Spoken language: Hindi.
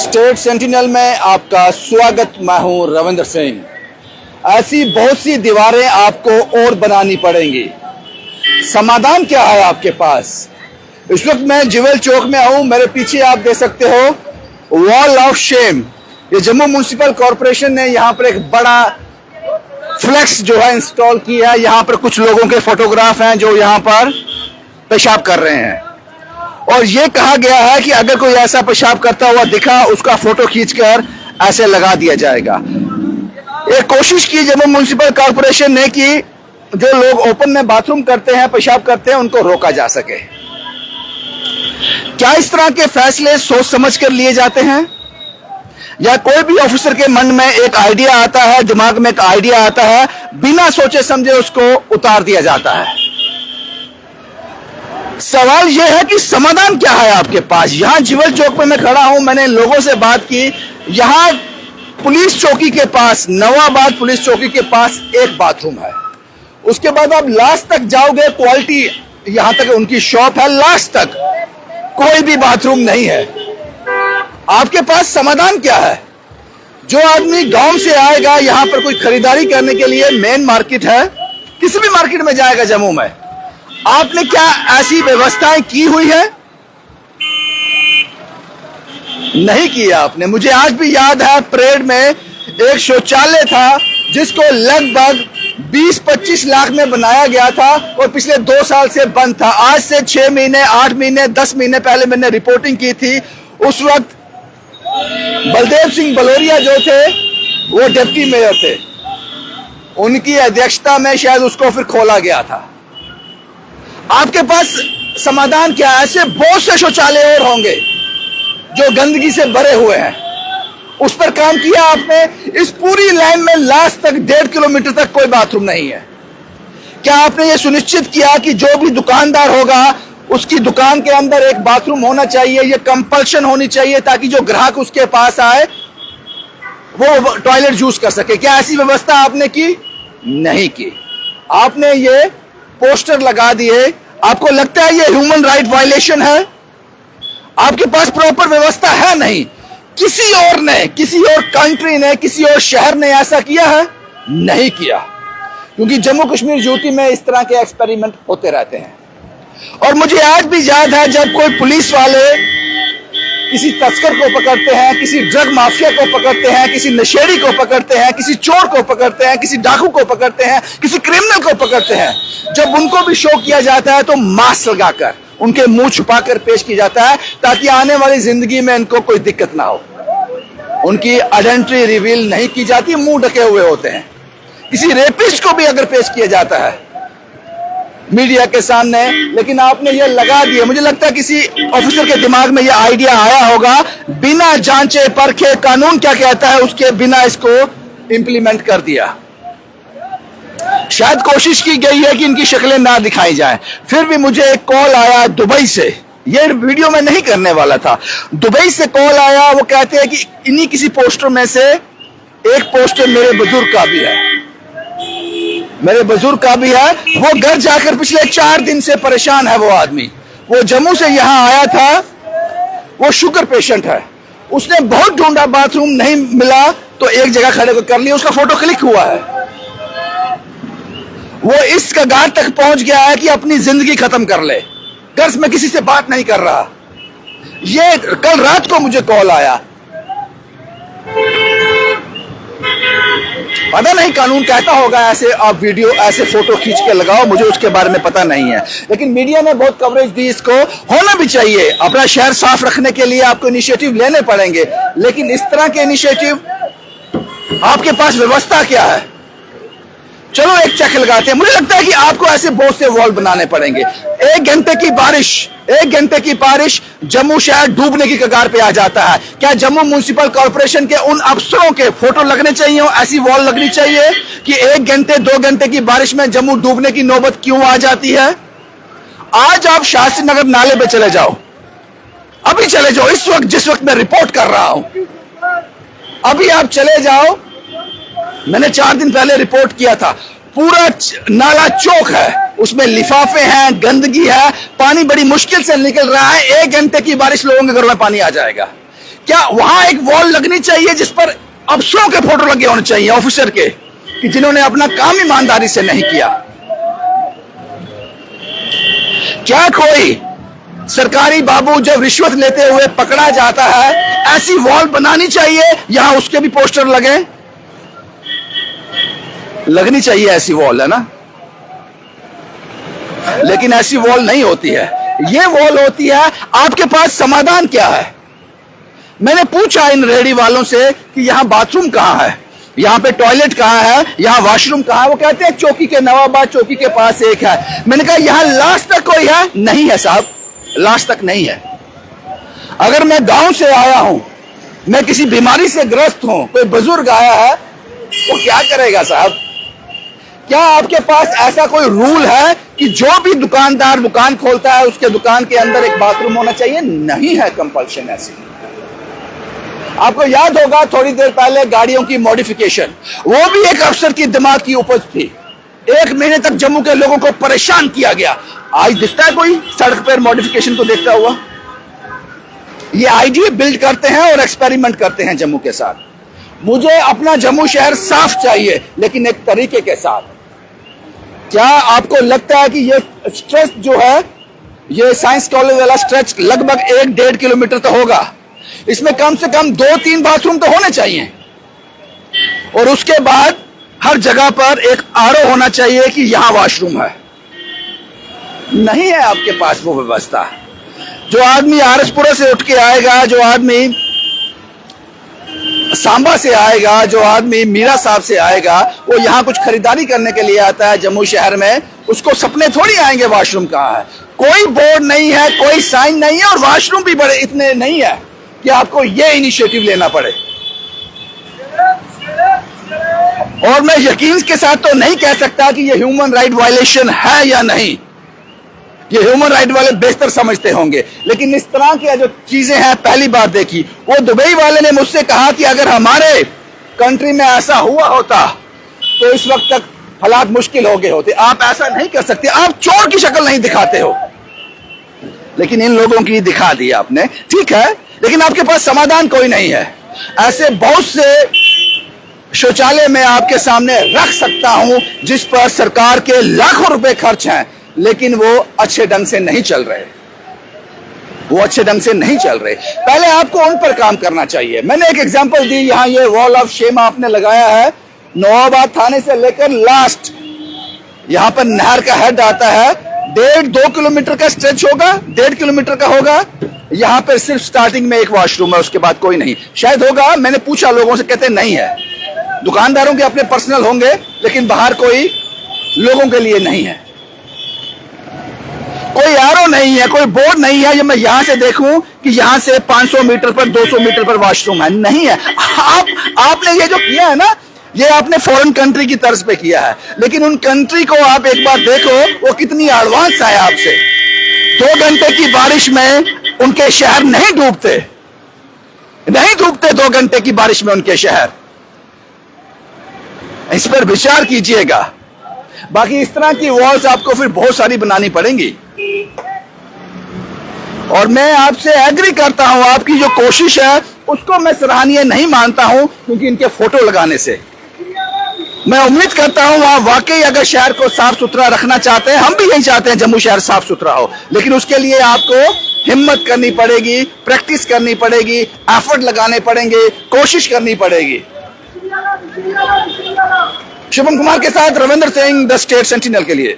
स्टेट सेंटिनल में आपका स्वागत। मैं हूं रविंद्र सिंह। ऐसी बहुत सी दीवारें आपको और बनानी पड़ेंगी। समाधान क्या है आपके पास? इस वक्त मैं जिवेल चौक में हूं। मेरे पीछे आप देख सकते हो वॉल ऑफ शेम। ये जम्मू म्युनिसिपल कॉरपोरेशन ने यहाँ पर एक बड़ा फ्लेक्स जो है इंस्टॉल किया है। यहाँ पर कुछ लोगों के फोटोग्राफ हैं जो यहाँ पर पेशाब कर रहे हैं और ये कहा गया है कि अगर कोई ऐसा पेशाब करता हुआ दिखा उसका फोटो खींचकर ऐसे लगा दिया जाएगा। एक कोशिश की जम्मू म्युनिसिपल कॉरपोरेशन ने कि जो लोग ओपन में बाथरूम करते हैं, पेशाब करते हैं, उनको रोका जा सके। क्या इस तरह के फैसले सोच समझ कर लिए जाते हैं या कोई भी ऑफिसर के मन में एक आइडिया आता है, दिमाग में एक आइडिया आता है, बिना सोचे समझे उसको उतार दिया जाता है? सवाल यह है कि समाधान क्या है आपके पास? यहां जिवेल चौक में मैं खड़ा हूं, मैंने लोगों से बात की। यहां पुलिस चौकी के पास, नवाबाद पुलिस चौकी के पास एक बाथरूम है। उसके बाद आप लास्ट तक जाओगे, क्वालिटी यहां तक उनकी शॉप है, लास्ट तक कोई भी बाथरूम नहीं है। आपके पास समाधान क्या है? जो आदमी गांव से आएगा यहां पर कोई खरीदारी करने के लिए, मेन मार्केट है, किसी भी मार्केट में जाएगा जम्मू में, आपने क्या ऐसी व्यवस्थाएं की हुई है? नहीं किया आपने। मुझे आज भी याद है परेड में एक शौचालय था जिसको लगभग 20-25 लाख में बनाया गया था और पिछले 2 साल से बंद था। आज से 6 महीने, 8 महीने, 10 महीने पहले मैंने रिपोर्टिंग की थी। उस वक्त बलदेव सिंह बलोरिया जो थे वो डिप्टी मेयर थे, उनकी अध्यक्षता में शायद उसको फिर खोला गया था। आपके पास समाधान क्या है? ऐसे बहुत से शौचालय और होंगे जो गंदगी से भरे हुए हैं। उस पर काम किया आपने? इस पूरी लाइन में लास्ट तक 1.5 किलोमीटर तक कोई बाथरूम नहीं है। क्या आपने ये सुनिश्चित किया कि जो भी दुकानदार होगा उसकी दुकान के अंदर एक बाथरूम होना चाहिए? ये कंपल्शन होनी चाहिए ताकि जो ग्राहक उसके पास आए वो टॉयलेट यूज कर सके। क्या ऐसी व्यवस्था आपने की? नहीं की। आपने ये पोस्टर लगा दिए। आपको लगता है ये ह्यूमन राइट वायलेशन है? आपके पास प्रॉपर व्यवस्था है नहीं। किसी और ने, किसी और कंट्री ने, किसी और शहर ने ऐसा किया है? नहीं किया, क्योंकि जम्मू कश्मीर यूटी में इस तरह के एक्सपेरिमेंट होते रहते हैं। और मुझे आज भी याद है जब कोई पुलिस वाले किसी तस्कर को पकड़ते हैं, किसी ड्रग माफिया को पकड़ते हैं, किसी नशेड़ी को पकड़ते हैं, किसी चोर को पकड़ते हैं, किसी डाकू को पकड़ते हैं, किसी क्रिमिनल को पकड़ते हैं, जब उनको भी शो किया जाता है तो मास्क लगाकर उनके मुंह छुपाकर पेश किया जाता है ताकि आने वाली जिंदगी में इनको कोई दिक्कत ना हो। उनकी आइडेंटिटी रिवील नहीं की जाती, मुंह ढके हुए होते हैं। किसी रेपिस्ट को भी अगर पेश किया जाता है मीडिया के सामने, लेकिन आपने ये लगा दिया। मुझे लगता है किसी ऑफिसर के दिमाग में ये आइडिया आया होगा, बिना जांचे परखे कानून क्या कहता है उसके बिना इसको इंप्लीमेंट कर दिया। शायद कोशिश की गई है कि इनकी शक्लें ना दिखाई जाए। फिर भी मुझे एक कॉल आया दुबई से, ये वीडियो में नहीं करने वाला था। दुबई से कॉल आया, वो कहते हैं कि इन्हीं किसी पोस्टर में से एक पोस्टर मेरे बुजुर्ग का भी है, मेरे बुजुर्ग का भी है। वो घर जाकर पिछले 4 दिन से परेशान है वो आदमी। वो जम्मू से यहां आया था, वो शुगर पेशेंट है। उसने बहुत ढूंढा, बाथरूम नहीं मिला तो एक जगह खड़े होकर कर लिया। उसका फोटो क्लिक हुआ है। वो इस कगार तक पहुंच गया है कि अपनी जिंदगी खत्म कर ले, घर में किसी से बात नहीं कर रहा। ये कल रात को मुझे कॉल आया। पता नहीं कानून कहता होगा ऐसे आप वीडियो, ऐसे फोटो खींच के लगाओ, मुझे उसके बारे में पता नहीं है, लेकिन मीडिया ने बहुत कवरेज दी। इसको होना भी चाहिए। अपना शहर साफ रखने के लिए आपको इनिशिएटिव लेने पड़ेंगे, लेकिन इस तरह के इनिशिएटिव आपके पास व्यवस्था क्या है? चलो एक चेक लगाते हैं। मुझे लगता है कि आपको ऐसे बहुत से वॉल बनाने पड़ेंगे। 1 घंटे की बारिश जम्मू शहर डूबने की कगार पे आ जाता है। क्या जम्मू म्युनिसिपल कॉरपोरेशन के उन अफसरों के फोटो लगने चाहिए, ऐसी वॉल लगनी चाहिए कि 1 घंटे 2 घंटे की बारिश में जम्मू डूबने की नौबत क्यों आ जाती है? आज आप शास्त्री नगर नाले पे चले जाओ, अभी चले जाओ, इस वक्त जिस वक्त मैं रिपोर्ट कर रहा हूं, अभी आप चले जाओ। मैंने 4 दिन पहले रिपोर्ट किया था। पूरा नाला चौक है, उसमें लिफाफे हैं, गंदगी है, पानी बड़ी मुश्किल से निकल रहा है। 1 घंटे की बारिश लोगों के घरों में पानी आ जाएगा। क्या वहां एक वॉल लगनी चाहिए जिस पर अफसरों के फोटो लगे होने चाहिए, ऑफिसर के, कि जिन्होंने अपना काम ईमानदारी से नहीं किया? क्या कोई सरकारी बाबू जब रिश्वत लेते हुए पकड़ा जाता है, ऐसी वॉल बनानी चाहिए, यहां उसके भी पोस्टर लगे? लगनी चाहिए ऐसी वॉल, है ना? लेकिन ऐसी वॉल नहीं होती है। ये वॉल होती है। आपके पास समाधान क्या है? मैंने पूछा इन रेहड़ी वालों से कि यहां बाथरूम कहां है, यहां पे टॉयलेट कहां है, यहां वॉशरूम कहां है? वो कहते हैं चौकी के, नवाबाद चौकी के पास एक है। मैंने कहा यहां लास्ट तक कोई है? नहीं है साहब, लास्ट तक नहीं है। अगर मैं गांव से आया हूं, मैं किसी बीमारी से ग्रस्त हूं, कोई बुजुर्ग आया है, तो क्या करेगा साहब? क्या आपके पास ऐसा कोई रूल है कि जो भी दुकानदार दुकान खोलता है उसके दुकान के अंदर एक बाथरूम होना चाहिए? नहीं है कंपल्शन ऐसी। आपको याद होगा थोड़ी देर पहले गाड़ियों की मॉडिफिकेशन, वो भी एक अफसर की दिमाग की उपज थी। 1 महीने तक जम्मू के लोगों को परेशान किया गया। आज दिखता है कोई सड़क पर मॉडिफिकेशन को देखता हुआ? ये आइडिया बिल्ड करते हैं और एक्सपेरिमेंट करते हैं जम्मू के साथ। मुझे अपना जम्मू शहर साफ चाहिए, लेकिन एक तरीके के साथ। क्या आपको लगता है कि ये स्ट्रेच जो है, ये साइंस कॉलेज वाला स्ट्रेच लगभग 1-1.5 किलोमीटर तो होगा, इसमें कम से कम 2-3 बाथरूम तो होने चाहिए, और उसके बाद हर जगह पर एक आरओ होना चाहिए कि यहां वॉशरूम है। नहीं है आपके पास वो व्यवस्था। जो आदमी आरएसपुरा से उठ के आएगा, जो आदमी सांबा से आएगा, जो आदमी मीरा साहब से आएगा, वो यहाँ कुछ खरीदारी करने के लिए आता है जम्मू शहर में, उसको सपने थोड़ी आएंगे वॉशरूम कहाँ है। कोई बोर्ड नहीं है, कोई साइन नहीं है, और वॉशरूम भी बड़े इतने नहीं है कि आपको ये इनिशिएटिव लेना पड़े। और मैं यकीन के साथ तो नहीं कह सकता कि ये ह्यूमन राइट वायलेशन है या नहीं, ये ह्यूमन राइट वाले बेहतर समझते होंगे, लेकिन इस तरह की जो चीजें हैं पहली बार देखी। वो दुबई वाले ने मुझसे कहा कि अगर हमारे कंट्री में ऐसा हुआ होता तो इस वक्त तक हालात मुश्किल हो गए होते। आप ऐसा नहीं कर सकते, आप चोर की शक्ल नहीं दिखाते हो, लेकिन इन लोगों की दिखा दी आपने। ठीक है, लेकिन आपके पास समाधान कोई नहीं है। ऐसे बहुत से शौचालय मैं आपके सामने रख सकता हूं जिस पर सरकार के लाखों रुपए खर्च हैं, लेकिन वो अच्छे ढंग से नहीं चल रहे, वो अच्छे ढंग से नहीं चल रहे। पहले आपको उन पर काम करना चाहिए। मैंने एक एग्जांपल दी, यहां ये वॉल ऑफ शेम आपने लगाया है, नवाबाद थाने से लेकर लास्ट यहां पर नहर का हेड आता है, 1.5-2 किलोमीटर का स्ट्रेच होगा, 1.5 किलोमीटर का होगा। यहां पर सिर्फ स्टार्टिंग में एक वॉशरूम है, उसके बाद कोई नहीं। शायद होगा, मैंने पूछा लोगों से, कहते नहीं है। दुकानदारों के अपने पर्सनल होंगे, लेकिन बाहर कोई लोगों के लिए नहीं है। कोई आरओ नहीं है, कोई बोर्ड नहीं है। ये मैं यहां से देखूं कि यहां से 500 मीटर पर, 200 मीटर पर वॉशरूम है, नहीं है। आपने ये जो किया है ना, ये आपने फॉरेन कंट्री की तर्ज पे किया है, लेकिन उन कंट्री को आप एक बार देखो, वो कितनी एडवांस है आपसे। 2 घंटे की बारिश में उनके शहर नहीं डूबते, नहीं डूबते 2 घंटे की बारिश में उनके शहर। इस पर विचार कीजिएगा। बाकी इस तरह की वॉल्स आपको फिर बहुत सारी बनानी पड़ेंगी, और मैं आपसे एग्री करता हूं, आपकी जो कोशिश है उसको मैं सराहनीय नहीं मानता हूं, क्योंकि इनके फोटो लगाने से मैं उम्मीद करता हूं आप वाकई अगर शहर को साफ सुथरा रखना चाहते हैं, हम भी यही चाहते हैं जम्मू शहर साफ सुथरा हो, लेकिन उसके लिए आपको हिम्मत करनी पड़ेगी, प्रैक्टिस करनी पड़ेगी, एफर्ट लगाने पड़ेंगे, कोशिश करनी पड़ेगी। शुभम कुमार के साथ Ravindra Singh, the state sentinel के लिए।